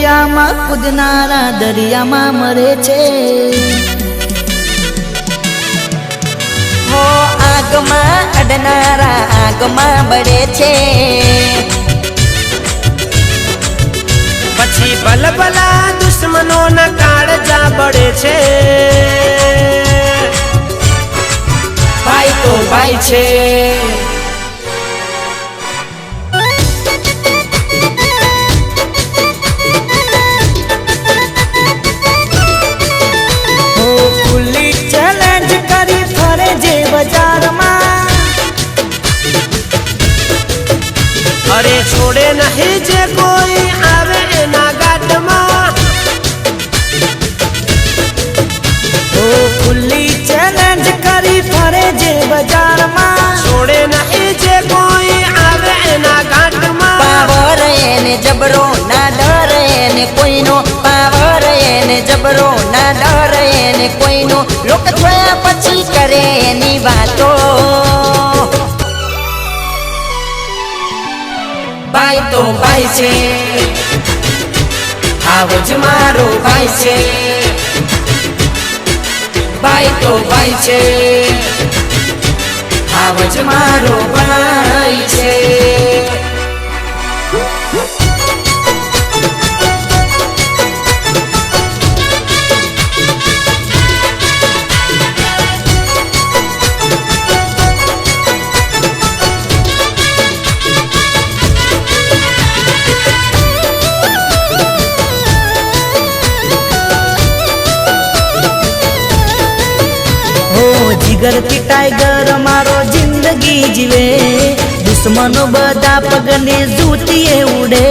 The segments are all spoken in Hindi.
દરિયામાં કૂદનારા દરિયામાં મરે છે હો આગમાં અડનારા આગમાં બળે છે પછી બલબલા દુશ્મનોના કાળજા બળે છે ભાઈ તો ભાઈ છે अरे छोड़े नहीं जे कोई आवे एना घाट में ओ खुली चैलेंज करी फरे जे बाजार में छोड़े नहीं जे कोई आवे एना घाट में पावर एने जबरो ना डर एने कोईनो पावर एने जबरो ना डर एने कोईनो लोक जोया पछी करे एनी वातो भाई तो भाई छे आवज मारो भाई छे भाई तो भाई छे आवज मारो भाई छे जिगर की टाइगर मारो जिंदगी जीवे दुश्मनों बदा पगने जूतिए उड़े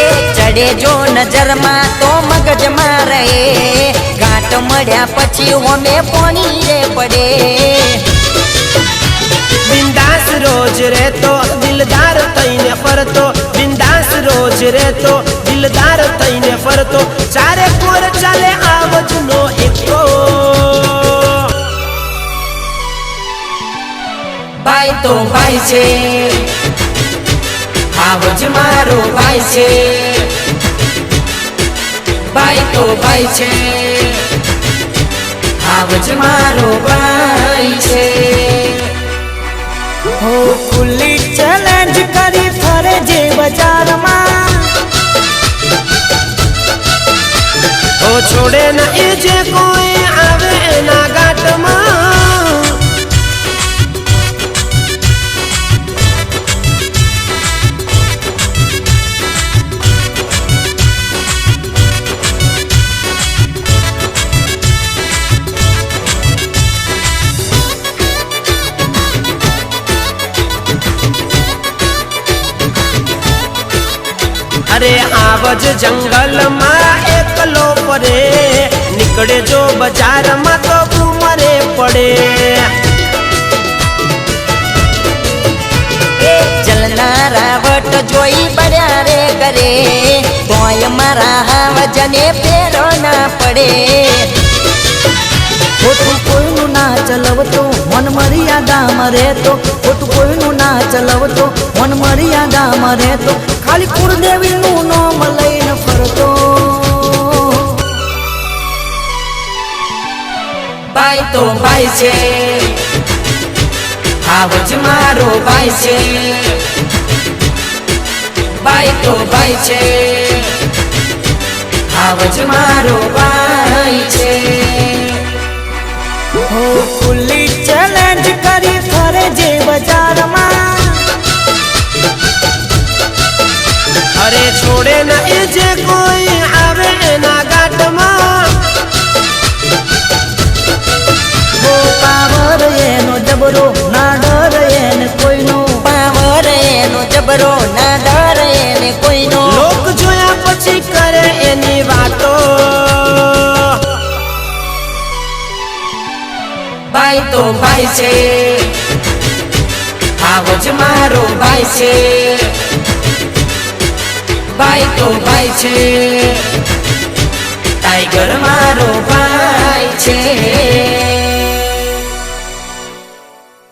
ए चढ़े जो नजर मा तो मगज में रहे घाट मड्या पछी होमे पानी रे पड़े बिंदास रोज रे तो दिलदार तईने फरतो बिंदास रोज रे तो दिलदार तईने फरतो चारे कोर चले आवज नो एको भाई तो भाई छे आवज मारो भाई छे भाई तो भाई छे आवज मारो भाई छे हो खुली चैलेंज करी फरे जे बाजार में ओ छोड़े नहीं जे कोई आवे ना घाट में अरे आवज जंगल में एकलो पड़े निकले जो बाजार में तो घूमरे पड़े जलनारा वट जोई बड़्या रे करे तोय मारा वजने फेरो ना पड़े खोटू कोईनु ना चलवतो मन मर्यादा मरे तो खोटू कोईनु ना चलवतो मन मर्यादा मरे तो खाली कुलदेवी नु नाम लईने फरतो भाई तो भाई छे आवज मारो भाई छे भाई तो भाई छे आवज मारो भाई छे हो खुली चैलेंज करी फरे जे बाजार में अरे छोड़े नहीं जे कोई आवे ना घाट में वो पावर एनो जबरो ना डर एने कोईनो पावर एनो जबरो ना डर एने कोईनो लोक जोया पछी करे एनी वातो भाई तो भाई छे आवज मारो भाई छे भाई तो भाई छे टाइगर मारो भाई छे।